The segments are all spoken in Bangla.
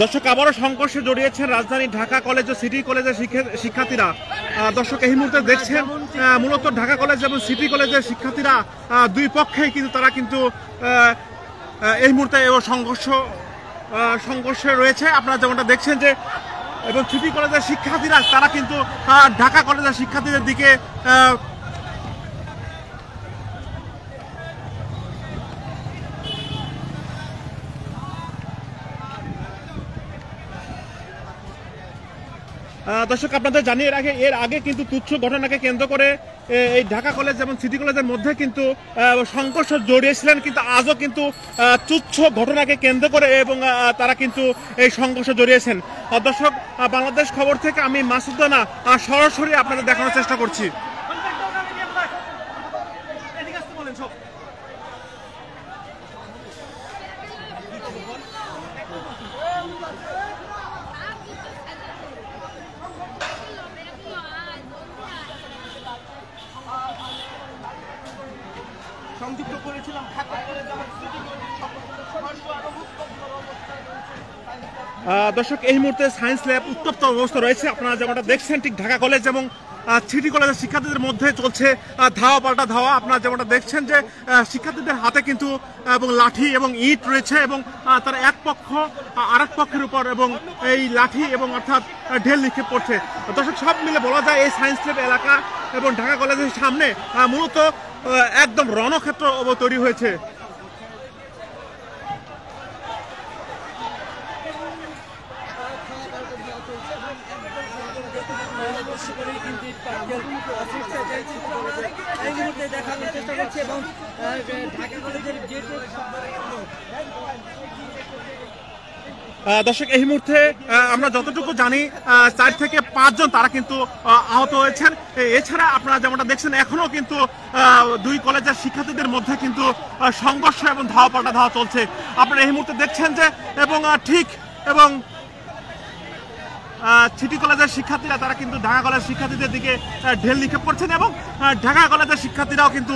দর্শক আবারও সংঘর্ষে জড়িয়েছেন রাজধানী ঢাকা কলেজ ও সিটি কলেজের শিক্ষার্থীরা। দর্শক এই মুহূর্তে দেখছেন মূলত ঢাকা কলেজ এবং সিটি কলেজের শিক্ষার্থীরা দুই পক্ষেই কিন্তু তারা কিন্তু এই মুহূর্তে সংঘর্ষে রয়েছে। আপনারা যেমনটা দেখছেন যে এবং সিটি কলেজের শিক্ষার্থীরা তারা কিন্তু ঢাকা কলেজের শিক্ষার্থীদের দিকে দর্শক আপনাদের জানিয়ে এর আগে কিন্তু তুচ্ছ ঘটনাকে কেন্দ্র করে এই ঢাকা কলেজ এবং সিটি কলেজের মধ্যে কিন্তু সংঘর্ষ জড়িয়েছিলেন, কিন্তু আজও কিন্তু তুচ্ছ ঘটনাকে কেন্দ্র করে এবং তারা কিন্তু এই সংঘর্ষ জড়িয়েছেন। দর্শক বাংলাদেশ খবর থেকে আমি মাসুদ রানা সরাসরি আপনাদের দেখানোর চেষ্টা করছি। সংযুক্ত করেছিলাম দর্শক এই মুহূর্তে সায়েন্স ল্যাব উত্তপ্ত অবস্থা রয়েছে। আপনারা যেমনটা দেখছেন ঠিক ঢাকা কলেজ এবং সিটি কলেজের শিক্ষার্থীদের মধ্যে চলছে ধাওয়া পাল্টা ধাওয়া। আপনারা যেমনটা দেখছেন যে শিক্ষার্থীদের হাতে কিন্তু এবং লাঠি এবং ইট রয়েছে এবং তার এক পক্ষ আরেক পক্ষের উপর এবং এই লাঠি এবং অর্থাৎ ঢেল নিক্ষেপ করছে। দর্শক সব মিলে বলা যায় এই সায়েন্স ল্যাব এলাকা এবং ঢাকা কলেজের সামনে মূলত একদম রণক্ষেত্র তৈরি হয়েছে। দর্শক এই মুহূর্তে আমরা যতটুকু জানি 4 থেকে 5 জন তারা কিন্তু আহত হয়েছেন। এছাড়া আপনারা যেমনটা দেখছেন এখনো কিন্তু দুই কলেজের শিক্ষার্থীদের মধ্যে কিন্তু সংঘর্ষ এবং ধাওয়া পাল্টা ধাওয়া চলছে। আপনারা এই মুহূর্তে দেখছেন যে এবং ঠিক এবং সিটি কলেজের শিক্ষার্থীরা তারা কিন্তু ঢাকা কলেজের শিক্ষার্থীদের দিকে ঢেল নিক্ষেপ করছেন এবং ঢাকা কলেজের শিক্ষার্থীরাও কিন্তু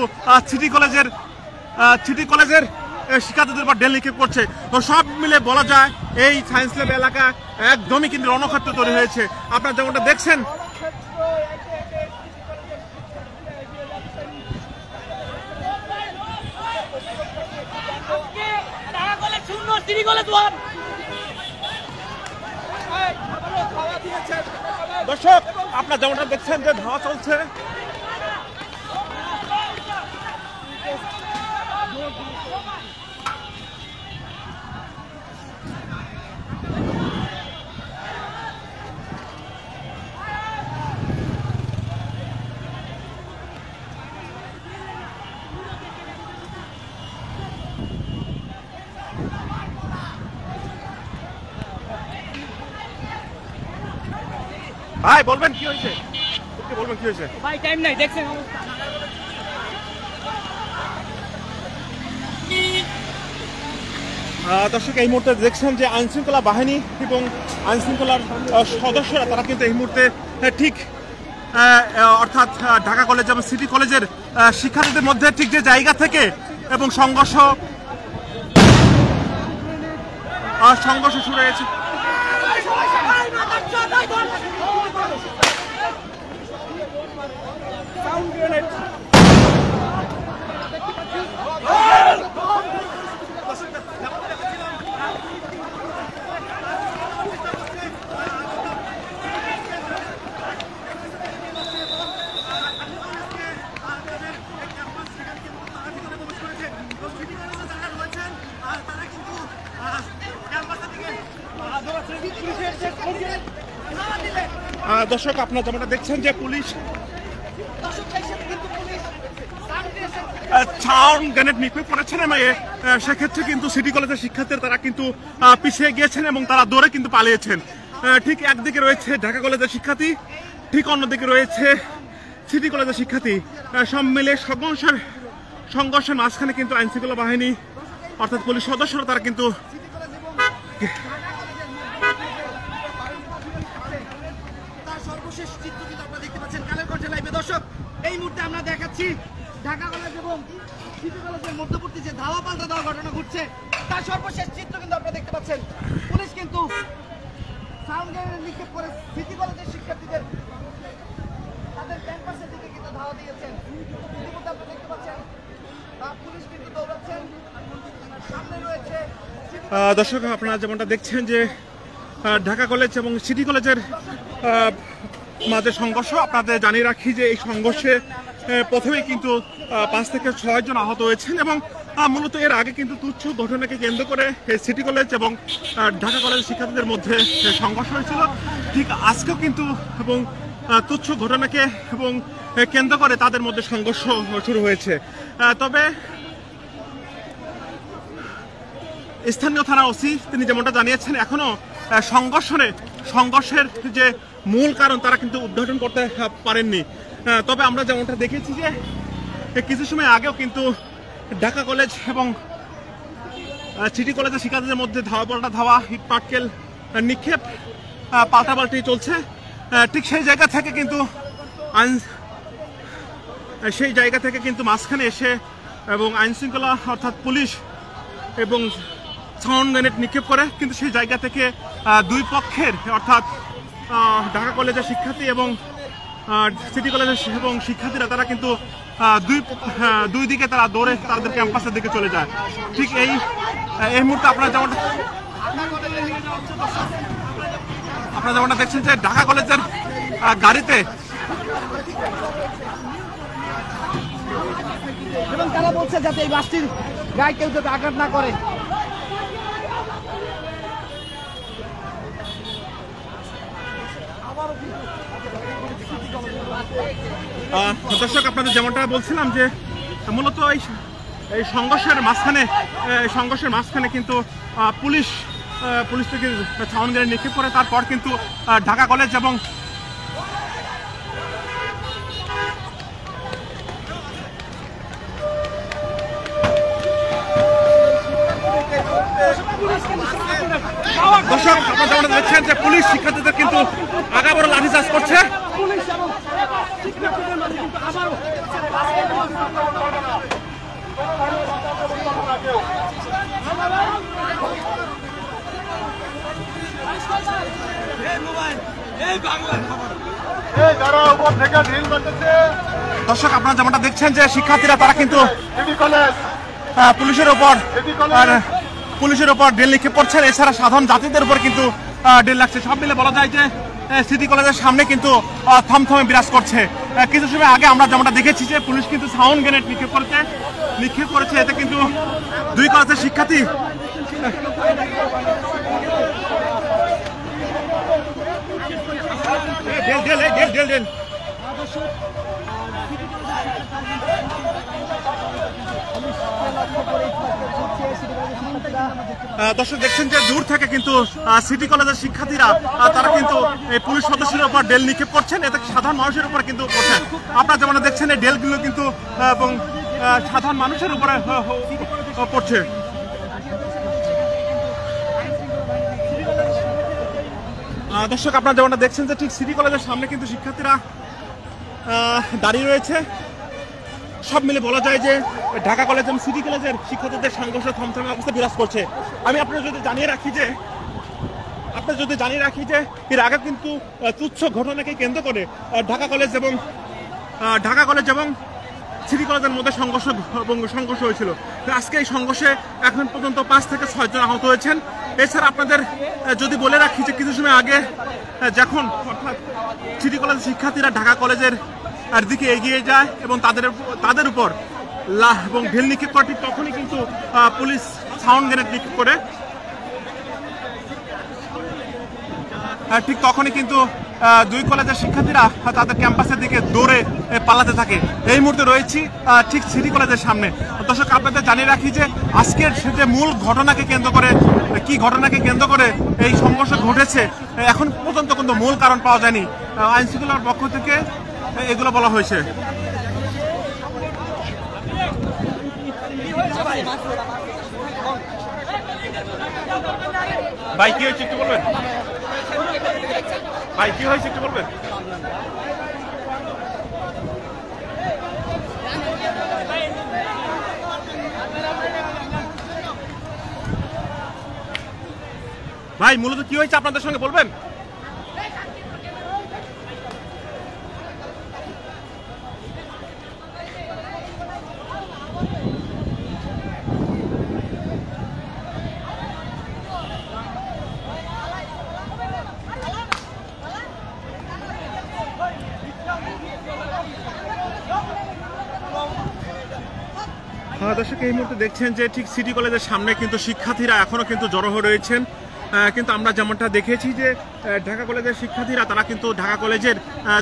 সিটি কলেজের শিক্ষার্থীদের উপর ঢেল নিক্ষেপ করছে। তো সব মিলে বলা যায় এই সায়েন্স ল্যাব এলাকা একদমই কিন্তু রণক্ষেত্র তৈরি হয়েছে। আপনারা যেমনটা দেখছেন দর্শক আপনারা যেমনটা দেখছেন যে ধাওয়া চলছে। ভাই বলবেন কি হয়েছে, বলবেন কি হয়েছে ভাই? টাইম নাই, দেখছেন অবস্থা। দর্শক এই মুহূর্তে দেখছেন যে আইনশৃঙ্খলা বাহিনী এবং আইনশৃঙ্খলার সদস্যরা তারা কিন্তু এই মুহূর্তে ঠিক অর্থাৎ ঢাকা কলেজ এবং সিটি কলেজের শিক্ষার্থীদের মধ্যে ঠিক যে জায়গা থেকে এবং সংঘর্ষ শুরু হয়েছে। দর্শক আপনারা যেমনটা দেখছেন যে পুলিশ সাউন্ড গ্রেনেড নিক্ষেপ করেছেন এবং সেক্ষেত্রে কিন্তু সিটি কলেজের শিক্ষার্থীরা তারা কিন্তু পিছিয়ে গিয়েছেন এবং তারা দৌড়ে কিন্তু পালিয়েছেন। ঠিক একদিকে রয়েছে ঢাকা কলেজের শিক্ষার্থী, ঠিক অন্যদিকে রয়েছে সিটি কলেজের শিক্ষার্থী। সব মিলে সংঘর্ষের মাঝখানে কিন্তু আইনশৃঙ্খলা বাহিনী অর্থাৎ পুলিশ সদস্যরা তারা কিন্তু সর্বশেষ চিত্র কিন্তু আপনারা দেখতে পাচ্ছেন কালের কণ্ঠে লাইভে। দর্শক এই মুহূর্তে আমরা দেখাচ্ছি ঢাকা কলেজ এবং সিটি কলেজের মধ্যবর্তী যে ধাওয়া পাল্টা দেওয়া ঘটনা ঘটছে তার সর্বশেষ চিত্র কিন্তু আপনারা দেখতে পাচ্ছেন। পুলিশ কিন্তু সাউন্ড গ্রেনেড নিক্ষেপ করে সিটি কলেজের শিক্ষার্থীদের তাদের ক্যাম্পাসের দিকে কিন্তু ধাওয়া দিয়েছেন। ইতিমধ্যে আপনারা দেখতে পাচ্ছেন পুলিশ কিন্তু দৌড়াচ্ছেন, সামনে রয়েছে। দর্শক আপনারা যেমনটা দেখছেন যে ঢাকা কলেজ এবং সিটি কলেজের মাঝে সংঘর্ষ। আপনাদের জানিয়ে রাখি যে এই সংঘর্ষে প্রথমেই কিন্তু 5 থেকে 6 জন আহত হয়েছেন এবং মূলত এর আগে কিন্তু তুচ্ছ ঘটনাকে কেন্দ্র করে সিটি কলেজ এবং ঢাকা কলেজের শিক্ষার্থীদের মধ্যে সংঘর্ষ হয়েছিল। ঠিক আজকেও কিন্তু এবং তুচ্ছ ঘটনাকে এবং কেন্দ্র করে তাদের মধ্যে সংঘর্ষ শুরু হয়েছে। তবে স্থানীয় থানা ওসি তিনি যেমনটা জানিয়েছেন এখনো সংঘর্ষের যে মূল কারণ তারা কিন্তু উদ্ঘাটন করতে পারেননি। তবে আমরা যেমনটা দেখেছি যে কিছু সময় আগেও কিন্তু ঢাকা কলেজ এবং সিটি কলেজের শিক্ষার্থীদের মধ্যে ধাওয়া পাল্টা ধাওয়া, ইট পাটকেল নিক্ষেপ পাল্টাপাল্টি চলছে। ঠিক সেই জায়গা থেকে কিন্তু মাঝখানে এসে এবং আইন শৃঙ্খলা অর্থাৎ পুলিশ এবং সাউন্ড গ্রেনেড নিক্ষেপ করে। কিন্তু সেই জায়গা থেকে দুই পক্ষের অর্থাৎ ঢাকা কলেজের শিক্ষার্থী এবং সিটি কলেজের এবং শিক্ষার্থীরা তারা কিন্তু দুই দিকে তারা দৌড়ে তাদের ক্যাম্পাসের দিকে চলে যায়। ঠিক এই মুহূর্তে আপনারা যেমনটা দেখছেন যে ঢাকা কলেজের গাড়িতে এবং তারা বলছে যাতে এই বাসটির গায়ে কেউ যাতে আঘাত না করে। দর্শক আপনাদের যেমনটা বলছিলাম যে মূলত এই সংঘর্ষের মাঝখানে কিন্তু পুলিশ থেকে সাউন্ড গ্রেনেড নিক্ষেপ করে। তারপর কিন্তু ঢাকা কলেজ এবং দর্শক আপনারা যেমন দেখছেন যে পুলিশ শিক্ষার্থীদের কিন্তু আগাবারও লাঠিচার্জ করছে। দর্শক আপনারা যেমনটা দেখছেন যে শিক্ষার্থীরা তারা কিন্তু পুলিশের উপর ড্রিল নিক্ষেপ করছেন। এছাড়া সাধারণ যাত্রীদের উপর কিন্তু ড্রিল লাগছে। সব মিলে বলা যায় যে সিটি কলেজের সামনে কিন্তু থমথমে বিরাজ করছে। কিছু সময় আগে আমরা যেমনটা দেখেছি যে পুলিশ কিন্তু সাউন্ড গ্রেনেড নিক্ষেপ করেছে। এতে কিন্তু দুই কলেজের শিক্ষার্থী দর্শক দেখছেন যে দূর থেকে কিন্তু সিটি কলেজের শিক্ষার্থীরা তারা কিন্তু এই পুলিশ সদস্যের উপর ডেল নিক্ষেপ করছেন। এতে সাধারণ মানুষের উপর কিন্তু করছেন। আপনারা যেমন দেখছেন এই ডেলগুলো কিন্তু এবং সাধারণ মানুষের উপরে পড়ছে। দর্শক আপনারা যেমনটা দেখছেন যে ঠিক সিটি কলেজের সামনে কিন্তু শিক্ষার্থীরা দাঁড়িয়ে রয়েছে। সব মিলে বলা যায় যে ঢাকা কলেজ এবং সিটি কলেজের শিক্ষার্থীদের সংঘর্ষ থমথমে অবস্থা বিরাজ করছে। আমি আপনাদের যদি জানিয়ে রাখি যে এর আগে কিন্তু তুচ্ছ ঘটনাকে কেন্দ্র করে ঢাকা কলেজ এবং সিটি কলেজের মধ্যে সংঘর্ষ হয়েছিল। আজকে এই সংঘর্ষে এখন পর্যন্ত 5 থেকে 6 জন আহত হয়েছেন। এছাড়া আপনাদের যদি বলে রাখি যে কিছু সময় আগে যখন অর্থাৎ সিটি কলেজের শিক্ষার্থীরা ঢাকা কলেজের দিকে এগিয়ে যায় এবং তাদের উপর এবং ঢিল নিক্ষেপ করে, ঠিক তখনই কিন্তু পুলিশ সাউন্ড গ্রেনেড নিক্ষেপ করে। ঠিক তখনই কিন্তু দুই কলেজের শিক্ষার্থীরা তাদের ক্যাম্পাসের দিকে দৌড়ে পালাতে থাকে। এই মুহূর্তে রয়েছি ঠিক সিটি কলেজের সামনে। দর্শক আপনাদের জানিয়ে রাখি যে আজকের যে মূল ঘটনাকে কেন্দ্র করে এই সংঘর্ষ ঘটেছে এখন পর্যন্ত কিন্তু মূল কারণ পাওয়া যায়নি। আইন শৃঙ্খলার পক্ষ থেকে এগুলো বলা হয়েছে। ভাই কি হয়েছে একটু বলবেন? ভাই মূলত কি হয়েছে আপনাদের সঙ্গে বলবেন? দর্শক এই মুহূর্তে দেখছেন যে ঠিক সিটি কলেজের সামনে কিন্তু শিক্ষার্থীরা এখনো কিন্তু জড়ো হয়ে রয়েছেন। কিন্তু আমরা যেমনটা দেখেছি যে ঢাকা কলেজের শিক্ষার্থীরা তারা কিন্তু ঢাকা কলেজের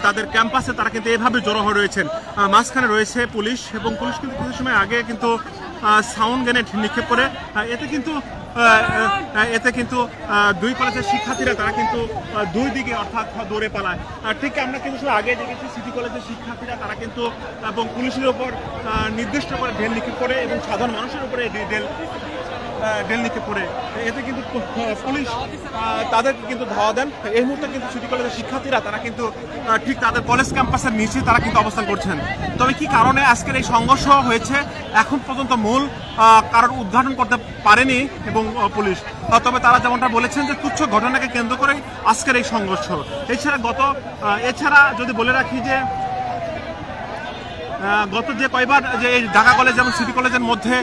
তাদের ক্যাম্পাসে তারা কিন্তু এভাবে জড়ো হয়ে রয়েছেন। মাঝখানে রয়েছে পুলিশ, এবং পুলিশ কিন্তু কিছু সময় আগে কিন্তু সাউন্ড গ্রেনেড নিক্ষেপ করে এতে কিন্তু দুই কলেজের শিক্ষার্থীরা তারা কিন্তু দুই দিকে অর্থাৎ দৌড়ে পালায়। ঠিক আমরা কিন্তু আগে দেখেছি সিটি কলেজের শিক্ষার্থীরা তারা কিন্তু এবং পুলিশের উপর নির্দিষ্ট করে ঢেল নিক্ষেপ করে এবং সাধারণ মানুষের উপরে ঢেল নিক্ষেপ করে, এতে কিন্তু পুলিশ তাদেরকে কিন্তু ধাওয়া দেন। এই মুহূর্তে কিন্তু সিটি কলেজের শিক্ষার্থীরা তারা কিন্তু ঠিক তাদের কলেজ ক্যাম্পাসের নিচে তারা কিন্তু অবস্থান করছেন। তবে কি কারণে আজকের এই সংঘর্ষ হয়েছে এখন পর্যন্ত মূল কারণ উদ্ঘাটন করতে পারেনি এবং পুলিশ, তবে তারা যেমনটা বলেছেন যে তুচ্ছ ঘটনাকে কেন্দ্র করে আজকের এই সংঘর্ষ। এছাড়া যদি বলে রাখি যে গত যে কয়বার যে এই ঢাকা কলেজ এবং সিটি কলেজের মধ্যে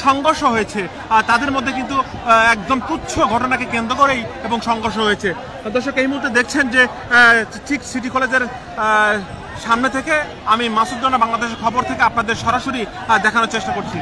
সংঘর্ষ হয়েছে তাদের মধ্যে কিন্তু একদম তুচ্ছ ঘটনাকে কেন্দ্র করেই এবং সংঘর্ষ হয়েছে। দর্শক এই মুহূর্তে দেখছেন যে ঠিক সিটি কলেজের সামনে থেকে আমি মাসুদ রানা বাংলাদেশের খবর থেকে আপনাদের সরাসরি দেখানোর চেষ্টা করছি।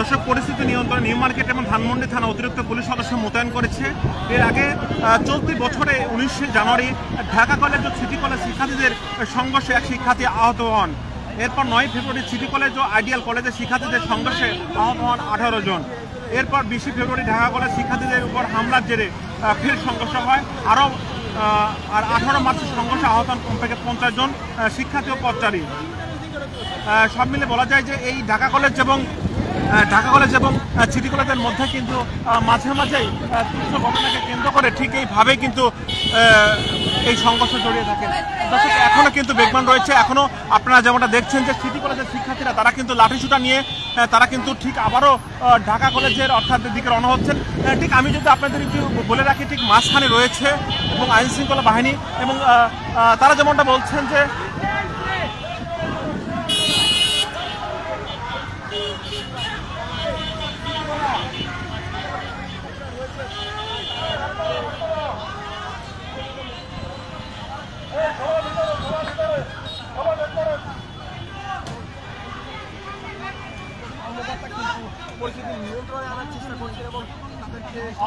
দর্শক পরিস্থিতি নিয়ন্ত্রণে নিউ মার্কেট এবং ধানমন্ডি থানা অতিরিক্ত পুলিশ সদস্য মোতায়েন করেছে। এর আগে চলতি বছরে 19 জানুয়ারি ঢাকা কলেজ ও সিটি কলেজ শিক্ষার্থীদের সংঘর্ষে এক শিক্ষার্থী আহত হন। এরপর 9 ফেব্রুয়ারি সিটি কলেজ ও আইডিয়াল কলেজের শিক্ষার্থীদের সংঘর্ষে আহত হন 18 জন। এরপর 20 ফেব্রুয়ারি ঢাকা কলেজ শিক্ষার্থীদের উপর হামলার জেরে ফের সংঘর্ষ হয়। আর 18 মার্চ সংঘর্ষে আহত হন কমপক্ষে 50 জন শিক্ষার্থী ও পথচারী। সব মিলে বলা যায় যে এই ঢাকা কলেজ এবং সিটি কলেজের মধ্যে কিন্তু মাঝে মাঝেই তুচ্ছ ঘটনাকে কেন্দ্র করে ঠিক এইভাবেই কিন্তু এই সংঘর্ষ জড়িয়ে থাকে। দর্শক এখনো কিন্তু বেগবান রয়েছে। এখনো আপনারা যেমনটা দেখছেন যে সিটি কলেজের শিক্ষার্থীরা তারা কিন্তু লাঠিসোঁটা নিয়ে তারা কিন্তু ঠিক আবারও ঢাকা কলেজের অর্থাৎ দিকে রওনা হচ্ছেন। ঠিক আমি যদি আপনাদের একটু বলে রাখি, ঠিক মাঝখানে রয়েছে এবং আইন শৃঙ্খলা বাহিনী, এবং তারা যেমনটা বলছেন যে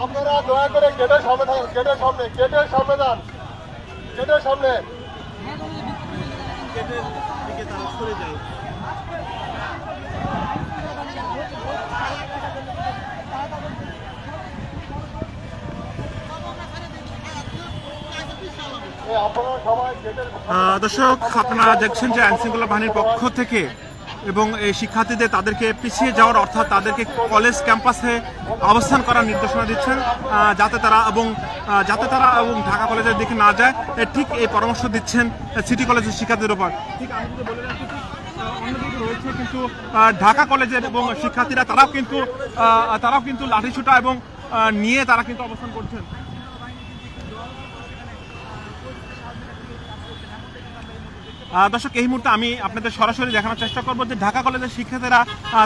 আপনারা দয়া করে গেটের সামনে থাকেন, গেটের সামনে যান, গেটের সামনে। দর্শক আপনারা দেখছেন যে আইন শৃঙ্খলা বাহিনীর পক্ষ থেকে এবং এই শিক্ষার্থীদের তাদেরকে পিছিয়ে যাওয়ার অর্থাৎ তাদেরকে কলেজ ক্যাম্পাসে অবস্থান করার নির্দেশনা দিচ্ছেন যাতে তারা এবং ঢাকা কলেজের দিকে না যায়, ঠিক এই পরামর্শ দিচ্ছেন সিটি কলেজের শিক্ষার্থীদের উপর। ঠিক আমি যদি বলে রাখি, অন্যদিকে রয়েছে কিন্তু ঢাকা কলেজের এবং শিক্ষার্থীরা তারাও কিন্তু লাঠিসোঁটা এবং নিয়ে তারা কিন্তু অবস্থান করছেন। দর্শক এই মুহূর্তে আমি আপনাদের সরাসরি দেখানোর চেষ্টা করবো যে ঢাকা কলেজের শিক্ষার্থীরা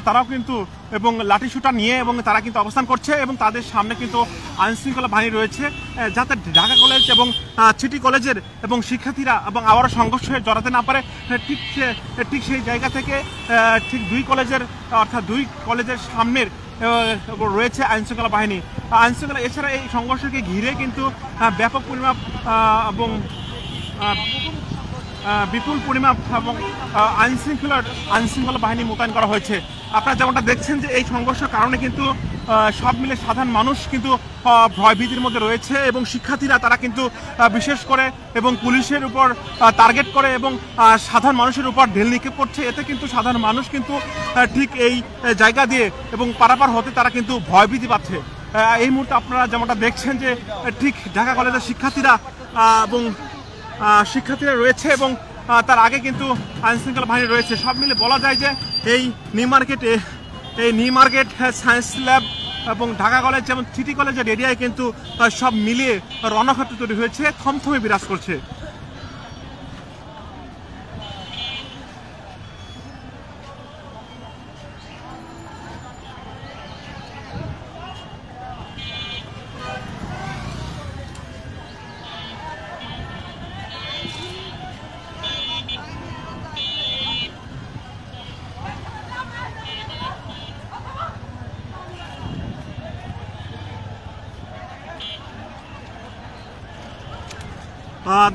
তারাও কিন্তু এবং লাঠিসোঁটা নিয়ে এবং তারা কিন্তু অবস্থান করছে এবং তাদের সামনে কিন্তু আইন শৃঙ্খলা বাহিনী রয়েছে, যাতে ঢাকা কলেজ এবং সিটি কলেজের এবং শিক্ষার্থীরা এবং আবারও সংঘর্ষে জড়াতে না পারে। ঠিক সেই জায়গা থেকে ঠিক দুই কলেজের সামনের রয়েছে আইনশৃঙ্খলা বাহিনী। আইনশৃঙ্খলা এছাড়া এই সংঘর্ষকে ঘিরে কিন্তু ব্যাপক পরিমাপ এবং বিপুল পরিমাপ এবং আইনশৃঙ্খলা বাহিনী মোতায়েন করা হয়েছে। আপনারা যেমনটা দেখছেন যে এই সংঘর্ষের কারণে কিন্তু সব মিলে সাধারণ মানুষ কিন্তু ভয়ভীতির মধ্যে রয়েছে এবং শিক্ষার্থীরা তারা কিন্তু বিশেষ করে এবং পুলিশের উপর টার্গেট করে এবং সাধারণ মানুষের উপর ঢেল নিক্ষেপ করছে। এতে কিন্তু সাধারণ মানুষ কিন্তু ঠিক এই জায়গা দিয়ে এবং পারাপার হতে তারা কিন্তু ভয়ভীতি পাচ্ছে। এই মুহূর্তে আপনারা যেমনটা দেখছেন যে ঠিক ঢাকা কলেজের শিক্ষার্থীরা রয়েছে এবং তার আগে কিন্তু আইনশৃঙ্খলা বাহিনী রয়েছে। সব মিলে বলা যায় যে এই নিউ মার্কেট সায়েন্স ল্যাব এবং ঢাকা কলেজ যেমন সিটি কলেজের এরিয়ায় কিন্তু সব মিলিয়ে রণক্ষেত্র তৈরি হয়েছে, থমথমে বিরাজ করছে।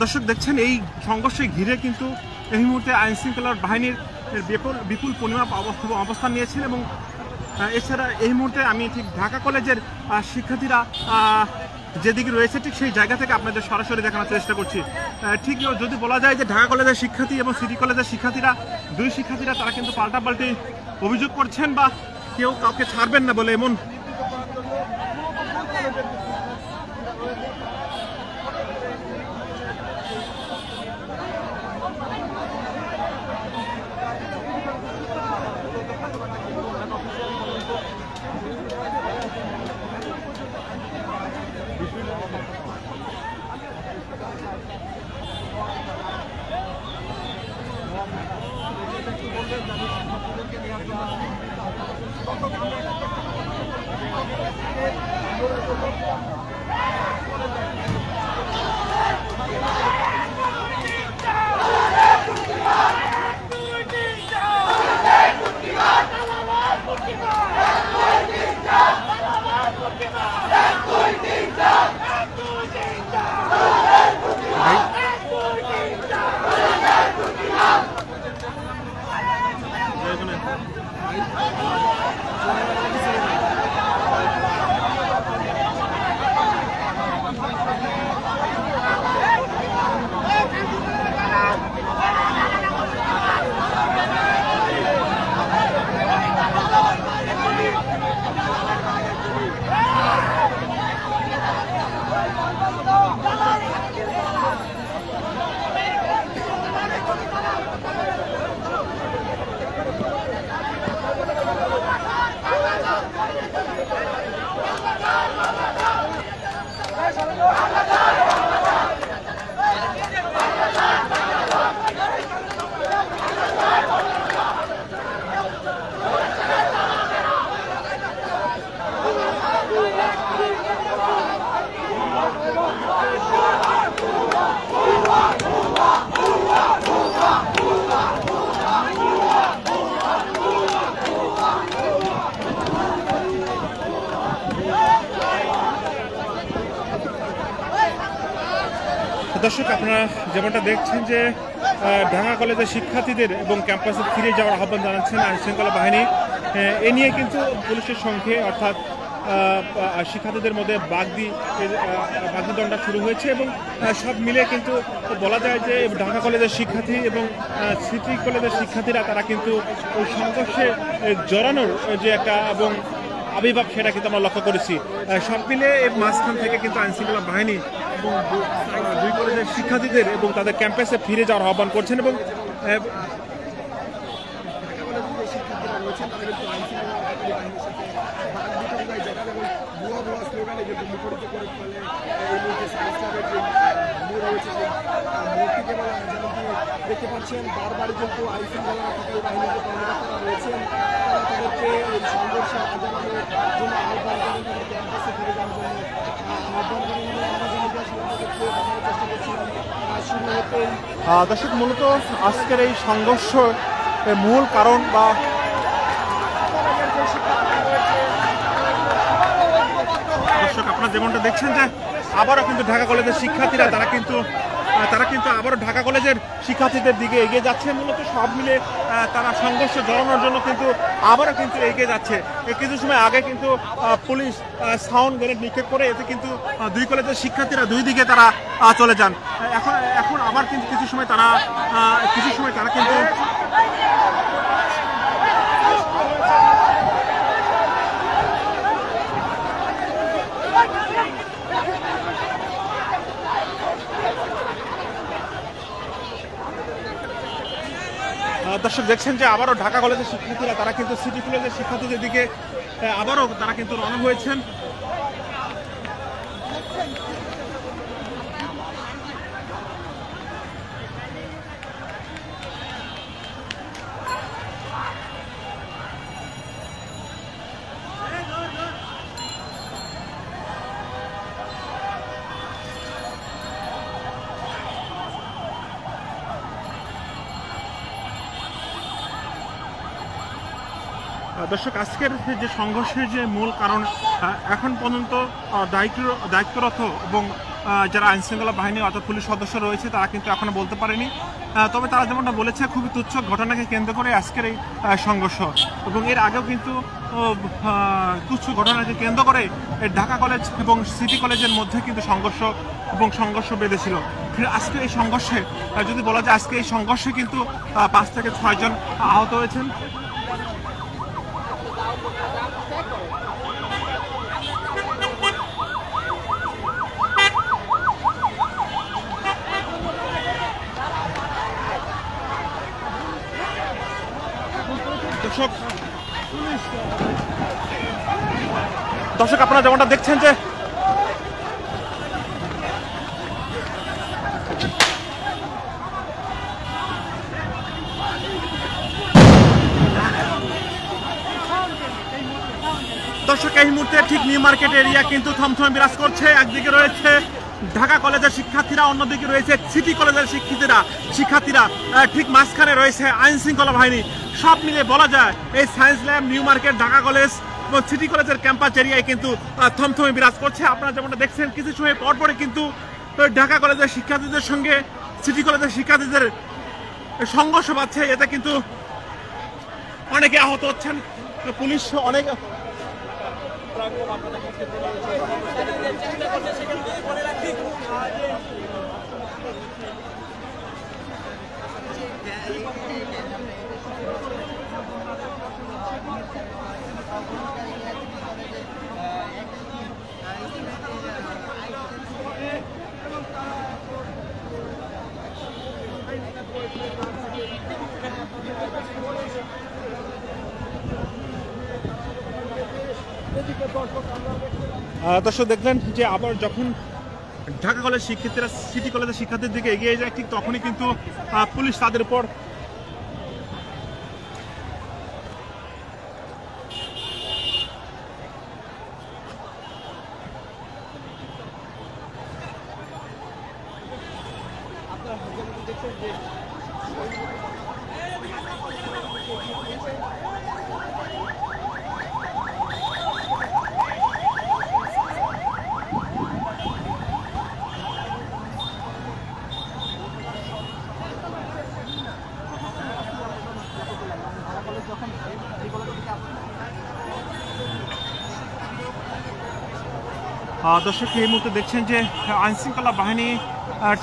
দর্শক দেখছেন এই সংঘর্ষে ঘিরে কিন্তু এই মুহূর্তে আইনশৃঙ্খলা বাহিনীর বিপুল পরিমাপ অবস্থান নিয়েছেন এবং এছাড়া এই মুহূর্তে আমি ঠিক ঢাকা কলেজের শিক্ষার্থীরা যেদিকে রয়েছে ঠিক সেই জায়গা থেকে আপনাদের সরাসরি দেখানোর চেষ্টা করছি। ঠিক যদি বলা যায় যে ঢাকা কলেজের শিক্ষার্থী এবং সিটি কলেজের দুই শিক্ষার্থীরা তারা কিন্তু পাল্টাপাল্টি অভিযোগ করছেন বা কেউ কাউকে ছাড়বেন না বলে এমন দর্শক আপনারা যেমনটা দেখছেন যে ঢাকা কলেজের শিক্ষার্থীদের এবং ক্যাম্পাসে ফিরে যাওয়ার আহ্বান জানাচ্ছেন আইনশৃঙ্খলা বাহিনী। এ নিয়ে কিন্তু পুলিশের সঙ্গে অর্থাৎ শিক্ষার্থীদের মধ্যে বাগদিদণ্ডা শুরু হয়েছে এবং সব মিলে কিন্তু বলা যায় যে ঢাকা কলেজের শিক্ষার্থী এবং সিটি কলেজের শিক্ষার্থীরা তারা কিন্তু ওই সংঘর্ষে জড়ানোর যে একটা এবং আবির্ভাব সেটা কিন্তু আমরা লক্ষ্য করেছি। সব মিলে এর মাঝখান থেকে কিন্তু আইনশৃঙ্খলা বাহিনী এবং দুই কলেজের শিক্ষার্থীদের এবং তাদের ক্যাম্পাসে ফিরে যাওয়ার আহ্বান করছেন এবং দেখতে পাচ্ছেন বারবারই কিন্তু আইনশৃঙ্খলা বাহিনীর যে কর্মকর্তারা রয়েছেন তারা তাদেরকে এই সংঘর্ষে আন্দোলনের জন্য আহ্বান করেন, তাদের ক্যাম্পাসে ফিরে যাওয়ার জন্য আহ্বান করেন। শুরু হতেই দর্শক মূলত আজকের এই সংঘর্ষ মূল কারণ বা যে শিক্ষার্থীরা রয়েছে দর্শক আপনারা যেমনটা দেখছেন যে আবারও কিন্তু ঢাকা কলেজের শিক্ষার্থীরা তারা কিন্তু আবারও ঢাকা কলেজের শিক্ষার্থীদের দিকে এগিয়ে যাচ্ছে। মূলত সব মিলে তারা সংঘর্ষ জড়ানোর জন্য কিন্তু আবারও কিন্তু এগিয়ে যাচ্ছে। কিছু সময় আগে কিন্তু পুলিশ সাউন্ড গ্রেনেড নিক্ষেপ করে এতে কিন্তু দুই কলেজের শিক্ষার্থীরা দুই দিকে তারা চলে যান। এখন আবার কিন্তু কিছু সময় তারা কিন্তু দর্শক দেখছেন যে আবারও ঢাকা কলেজের শিক্ষার্থীরা তারা কিন্তু সিটি কলেজের শিক্ষার্থীদের দিকে আবারও তারা কিন্তু রওনা হয়েছেন। দর্শক আজকের যে সংঘর্ষের যে মূল কারণ এখন পর্যন্ত দায়িত্বরত এবং যারা আইনশৃঙ্খলা বাহিনী অর্থাৎ পুলিশ সদস্য রয়েছে তারা কিন্তু এখনো বলতে পারেনি। তবে তারা যেমনটা বলেছে খুবই তুচ্ছ ঘটনাকে কেন্দ্র করে আজকের এই সংঘর্ষ, এবং এর আগেও কিন্তু তুচ্ছ ঘটনাকে কেন্দ্র করে ঢাকা কলেজ এবং সিটি কলেজের মধ্যে কিন্তু সংঘর্ষ বেঁধেছিল। আজকে এই সংঘর্ষে যদি বলা যায় আজকে এই সংঘর্ষে কিন্তু 5 থেকে 6 জন আহত হয়েছেন। দর্শক আপনারা যেমনটা দেখছেন যে দর্শক এই মুহূর্তে ঠিক নিউ মার্কেট এরিয়া কিন্তু থমথমে বিরাজ করছে। একদিকে রয়েছে ঢাকা কলেজের শিক্ষার্থীরা, অন্যদিকে রয়েছে সিটি কলেজের শিক্ষার্থীরা, ঠিক মাঝখানে রয়েছে আইন শৃঙ্খলা বাহিনী। সব মিলে বলা যায় এই science lab, new market, Dhaka college এবং সিটি কলেজের ক্যাম্পাস এরিয়ায় কিন্তু থমথমে বিরাজ করছে। আপনারা যেমনটা দেখছেন কিছু সময় পরপরই কিন্তু ঢাকা কলেজের শিক্ষার্থীদের সঙ্গে সিটি কলেজের শিক্ষার্থীদের সংঘর্ষ বাড়ছে। এতে কিন্তু অনেকে আহত হচ্ছেন, পুলিশ অনেক দর্শক দেখলেন যে আবার যখন ঢাকা কলেজ শিক্ষার্থীরা সিটি কলেজের শিক্ষার্থীর দিকে এগিয়ে যায় ঠিক তখনই কিন্তু পুলিশ তাদের উপর দর্শক এই মুহূর্তে দেখছেন যে আইনশৃঙ্খলা বাহিনী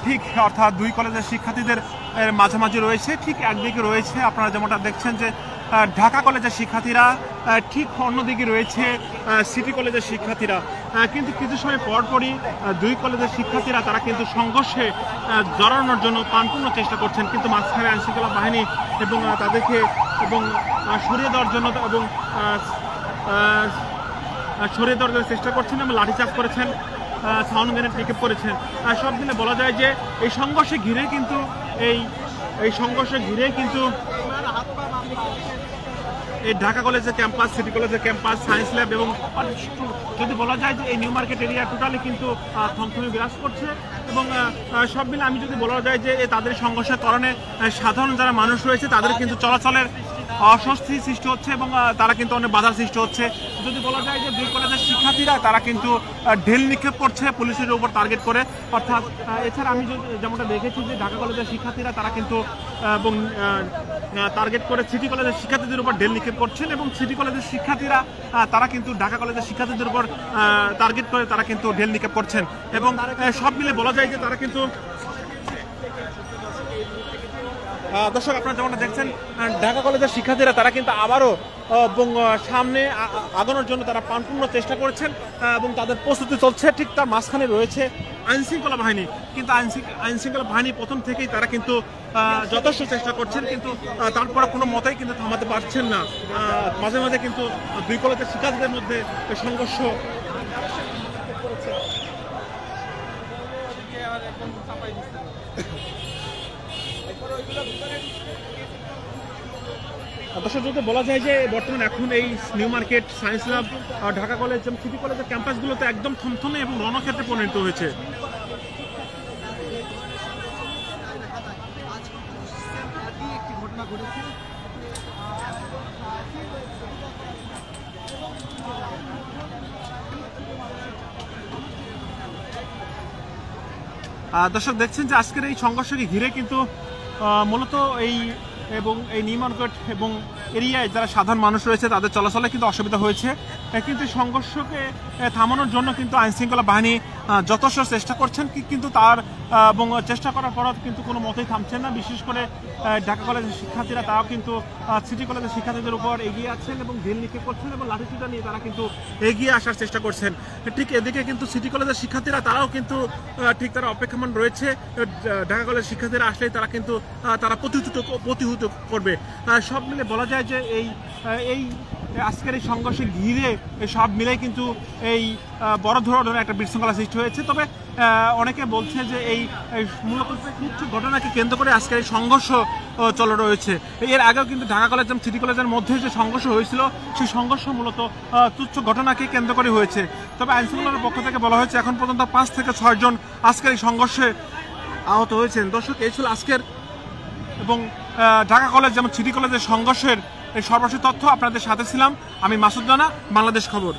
ঠিক অর্থাৎ দুই কলেজের শিক্ষার্থীদের মাঝামাঝি রয়েছে। ঠিক একদিকে রয়েছে আপনারা যেমনটা দেখছেন যে ঢাকা কলেজের শিক্ষার্থীরা, ঠিক অন্যদিকে রয়েছে সিটি কলেজের শিক্ষার্থীরা। কিন্তু কিছু সময় পরপরই দুই কলেজের শিক্ষার্থীরা তারা কিন্তু সংঘর্ষে জড়ানোর জন্য প্রাণপূর্ণ চেষ্টা করছেন, কিন্তু মাঝখানে আইনশৃঙ্খলা বাহিনী এবং তাদেরকে সরিয়ে দেওয়ার জন্য এবং সরিয়ে দেওয়ার চেষ্টা করছেন এবং লাঠিচার্জ করেছেন, সাউন্ড গ্রেনেড নিক্ষেপ করেছেন। সব মিলে বলা যায় যে এই সংঘর্ষে ঘিরে কিন্তু এই ঢাকা কলেজের ক্যাম্পাস, সিটি কলেজের ক্যাম্পাস, সায়েন্স ল্যাব এবং যদি বলা যায় যে এই নিউ মার্কেট এরিয়া টোটালি কিন্তু থমথমে বিরাজ করছে। এবং সব মিলে আমি যদি বলা যায় যে তাদের সংঘর্ষের কারণে সাধারণ যারা মানুষ রয়েছে তাদের কিন্তু চলাচলের অস্বস্তি সৃষ্টি হচ্ছে এবং তারা কিন্তু অনেক বাধার সৃষ্টি হচ্ছে। যদি বলা যায় যে দুই কলেজের শিক্ষার্থীরা তারা কিন্তু ঢিল নিক্ষেপ করছে পুলিশের উপর টার্গেট করে, অর্থাৎ এছাড়া আমি যেমনটা দেখেছি যে ঢাকা কলেজের শিক্ষার্থীরা তারা কিন্তু এবং টার্গেট করে সিটি কলেজের শিক্ষার্থীদের উপর ঢিল নিক্ষেপ করছেন এবং সিটি কলেজের শিক্ষার্থীরা তারা কিন্তু ঢাকা কলেজের শিক্ষার্থীদের উপর টার্গেট করে তারা কিন্তু ঢিল নিক্ষেপ করছেন এবং সব মিলে বলা যায় যে তারা কিন্তু দর্শক আপনারা যেমনটা দেখছেন ঢাকা কলেজের শিক্ষার্থীরা তারা কিন্তু আবারও এবং সামনে আগানোর জন্য তারা প্রাণপূর্ণ চেষ্টা করছেন এবং তাদের প্রস্তুতি চলছে। ঠিক তার মাঝখানে রয়েছে আইনশৃঙ্খলা বাহিনী, কিন্তু আইনশৃঙ্খলা বাহিনী প্রথম থেকেই তারা কিন্তু যথেষ্ট চেষ্টা করছেন, কিন্তু তারপরে কোনো মতেই কিন্তু থামাতে পারছেন না। মাঝে মাঝে কিন্তু দুই কলেজের শিক্ষার্থীদের মধ্যে সংঘর্ষ দর্শক যদি বলা যায় যে বর্তমানে এখন এই new market, science lab, Dhaka college এবং সিটি কলেজের ক্যাম্পাসগুলোতে একদম থমথমে এবং রণক্ষেত্রে পরিণত হয়েছে। একটি ঘটনা ঘটেছে। দর্শক দেখছেন যে আজকের এই সংঘর্ষকে ঘিরে কিন্তু মূলত এই নিউ মার্কেট এবং এরিয়ায় যারা সাধারণ মানুষ রয়েছে তাদের চলাচলে কিন্তু অসুবিধা হয়েছে, কিন্তু সংঘর্ষকে থামানোর জন্য কিন্তু আইনশৃঙ্খলা বাহিনী যথেষ্ট চেষ্টা করছেন, কিন্তু তার এবং চেষ্টা করার পরও কিন্তু কোনো মতেই থামছেন না। বিশেষ করে ঢাকা কলেজের শিক্ষার্থীরা তারাও কিন্তু সিটি কলেজের শিক্ষার্থীদের উপর এগিয়ে আসছেন এবং ঢিল নিক্ষেপ করছেন এবং লাঠিসোঁটা নিয়ে তারা কিন্তু এগিয়ে আসার চেষ্টা করছেন। ঠিক এদিকে কিন্তু সিটি কলেজের শিক্ষার্থীরা তারাও কিন্তু ঠিক তারা অপেক্ষমান রয়েছে, ঢাকা কলেজের শিক্ষার্থীরা আসলেই তারা কিন্তু তারা প্রতিহত করবে। সব মিলে বলা যায় যে এই আজকের এই সংঘর্ষে ঘিরে সব মিলে কিন্তু এই বড় ধরনের একটা বিশৃঙ্খলা সৃষ্টি হয়েছে। তবে অনেকে বলছে যে এই মূলত তুচ্ছ ঘটনাকে কেন্দ্র করে আজকের এই সংঘর্ষ চলে রয়েছে। এর আগেও কিন্তু ঢাকা কলেজ এবং সিটি কলেজের মধ্যে যে সংঘর্ষ হয়েছিল সেই সংঘর্ষ মূলত তুচ্ছ ঘটনাকে কেন্দ্র করে হয়েছে। তবে আইনশৃঙ্খলার পক্ষ থেকে বলা হয়েছে এখন পর্যন্ত 5 থেকে 6 জন আজকের এই সংঘর্ষে আহত হয়েছেন। দর্শক এই ছিল আজকের এবং ঢাকা কলেজ এবং সিটি কলেজের সংঘর্ষের এই সর্বশেষ তথ্য। আপনাদের সাথে ছিলাম আমি মাসুদ রানা, বাংলাদেশ খবর।